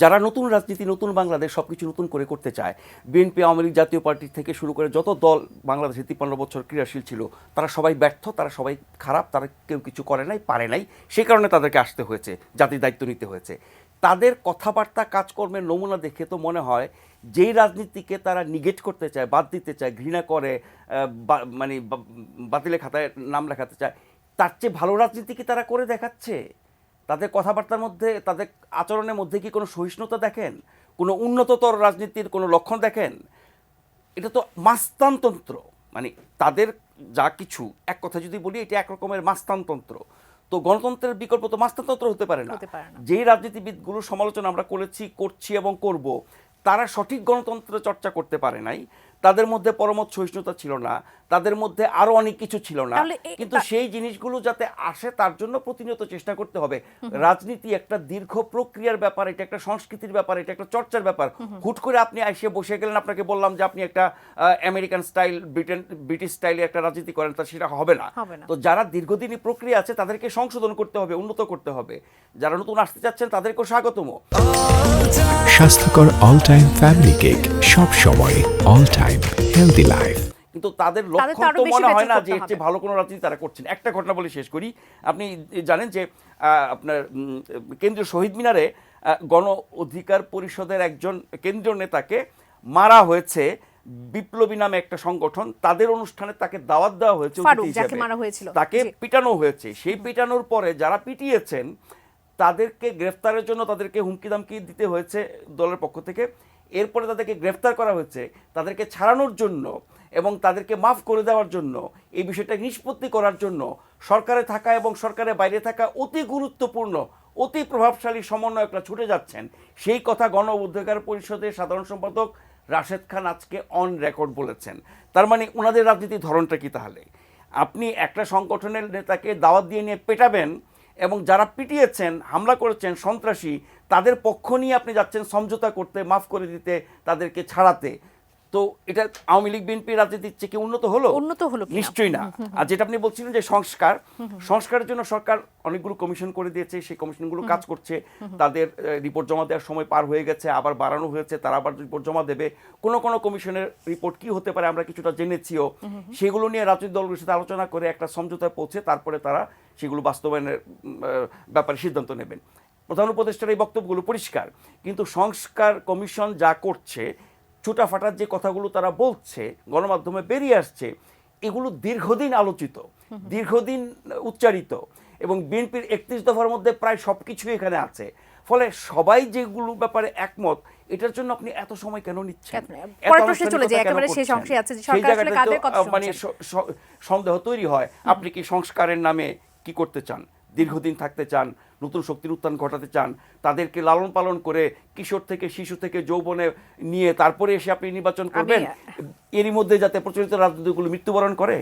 যারা নতুন রাজনীতি, নতুন বাংলাদেশ সবকিছু নতুন করে করতে চায়, বিএনপি, আওয়ামী লীগ, জাতীয় পার্টি থেকে শুরু করে যত দল বাংলাদেশে 53 বছর ক্রিয়াশীল ছিল, তারা সবাই ব্যর্থ, তারা সবাই খারাপ, তারা কেউ কিছু করে নাই, পারে নাই। সেই কারণে তাদেরকে আসতে হয়েছে, জাতির দায়িত্ব নিতে হয়েছে। তাদের কথাবার্তা, কাজকর্মের নমুনা দেখে তো মনে হয় যেই রাজনীতিকে তারা নিগেট করতে চায়, বাদ দিতে চায়, ঘৃণা করে, মানে বাতিলের খাতায় নাম লেখাতে চায়, তার চেয়ে ভালো রাজনীতি কি তারা করে দেখাচ্ছে? তাদের কথাবার্তার মধ্যে, তাদের আচরণের মধ্যে কি কোনো সহিষ্ণুতা দেখেন? কোনো উন্নততর রাজনীতির কোনো লক্ষণ দেখেন? এটা তো মাস্তানতন্ত্র। মানে তাদের যা কিছু, এক কথা যদি বলি, এটা এক রকমের মাস্তানতন্ত্র। তো গণতন্ত্রের বিকল্প তো মাস্তানতন্ত্র হতে পারে না। যেই রাজনীতিবিদগুলো সমালোচনা আমরা করছি এবং করব, তারা সঠিক গণতন্ত্র চর্চা করতে পারে নাই। তাদের মধ্যে পরমত সহিষ্ণুতা ছিল না, তাদের মধ্যে আরো অনেক কিছু ছিল না। কিন্তু সেই জিনিসগুলো যাতে আসে তার জন্য প্রতিনিয়ত চেষ্টা করতে হবে। রাজনীতি একটা দীর্ঘ প্রক্রিয়ার ব্যাপার, এটা একটা সংস্কৃতির ব্যাপার, এটা একটা চর্চার ব্যাপার। হুট করে আপনি এসে বসে গেলেন, আপনাকে বললাম যে আপনি একটা আমেরিকান স্টাইল, ব্রিটিশ স্টাইলে একটা রাজনীতি করেন, তা সেটা হবে না। তো যারা দীর্ঘদিনই প্রক্রিয়া আছে তাদেরকে সংশোধন করতে হবে, উন্নত করতে হবে। যারা নতুন আসতে চাচ্ছেন তাদেরকেও স্বাগতম। স্বাস্থ্যকর অল টাইম ফ্যামিলি কেক, সব সময় অল টাইম হেলদি লাইফ। কিন্তু তাদের লক্ষ্য তো মনে হয় না যে এর চেয়ে ভালো কোনো রাজনীতি তারা করছেন। একটা ঘটনা বলে শেষ করি। আপনি জানেন যে আপনার কেন্দ্রীয় শহীদ মিনারে গণ অধিকার পরিষদের একজন কেন্দ্রীয় নেতাকে মারা হয়েছে, বিপ্লবী নামে একটা সংগঠন, তাদের অনুষ্ঠানে তাকে দাওয়াত দেওয়া হয়েছে, তাকে পিটানো হয়েছে। সেই পিটানোর পরে যারা পিটিয়েছেন তাদেরকে গ্রেফতারের জন্য তাদেরকে হুমকি দামকি দিতে হয়েছে দলের পক্ষ থেকে। এরপরে তাদেরকে গ্রেফতার করা হয়েছে, তাদেরকে ছাড়ানোর জন্য এবং তাদেরকে মাফ করে দেওয়ার জন্য, এই বিষয়টা নিষ্পত্তি করার জন্য সরকারে থাকা এবং সরকারের বাইরে থাকা অতি গুরুত্বপূর্ণ, অতি প্রভাবশালী সমন্বয়করা ছুটে যাচ্ছেন। সেই কথা গণ অধিকার পরিষদের সাধারণ সম্পাদক রাশেদ খান আজকে অন রেকর্ড বলেছেন। তার মানে ওনাদের রাজনীতির ধরনটা কি? তাহলে আপনি একটা সংগঠনের নেতাকে দাওয়াত দিয়ে নিয়ে পেটাবেন এবং যারা পিটিয়েছেন, হামলা করেছেন, সন্ত্রাসী, তাদের পক্ষ নিয়ে আপনি যাচ্ছেন সমঝোতা করতে, মাফ করে দিতে, তাদেরকে ছাড়াতে। তো এটা আওয়ামী লীগ বিএনপি রাজনীতির চেয়ে কি উন্নত হলো? নিশ্চয়ই না। আর যেটা আপনি বলছিলেন যে সংস্কারের জন্য সরকার অনেকগুলো কমিশন করে দিয়েছে, সেই কমিশনগুলো কাজ করছে। তাদের রিপোর্ট জমা দেওয়ার সময় পার হয়ে গেছে, আবার বাড়ানো হয়েছে, তারা আবার রিপোর্ট জমা দেবে। কোনো কমিশনের রিপোর্ট কি হতে পারে আমরা কিছুটা জেনেছিও। সেগুলো নিয়ে রাজনৈতিক দলগুলোর সাথে আলোচনা করে একটা সমঝোতায় পৌঁছে তারপরে তারা সেগুলো বাস্তবায়নের ব্যাপারে সিদ্ধান্ত নেবেন। প্রধান উপদেষ্টার এই বক্তব্যগুলো পরিষ্কার। কিন্তু সংস্কার কমিশন যা করছে, ছুটাফাটার যে কথাগুলো তারা বলছে, গণমাধ্যমে বেরিয়ে আসছে, এগুলো দীর্ঘদিন আলোচিত, দীর্ঘদিন উচ্চারিত, এবং বিএনপির 31 দফার মধ্যে প্রায় সব কিছুই এখানে আছে। ফলে সবাই যেগুলো ব্যাপারে একমত, এটার জন্য আপনি এত সময় কেন নিচ্ছেন? মানে সন্দেহ তৈরি হয়, আপনি কি সংস্কারের নামে কি করতে চান? দীর্ঘদিন থাকতে চান, নতুন শক্তির উত্থান ঘটাতে চান, তাদেরকে লালন পালন করে কিশোর থেকে, শিশু থেকে যৌবনে নিয়ে তারপরে এসে আপনি নির্বাচন করবেন, এরই মধ্যে যাতে প্রচলিত রাজনীতিগুলো মৃত্যুবরণ করে?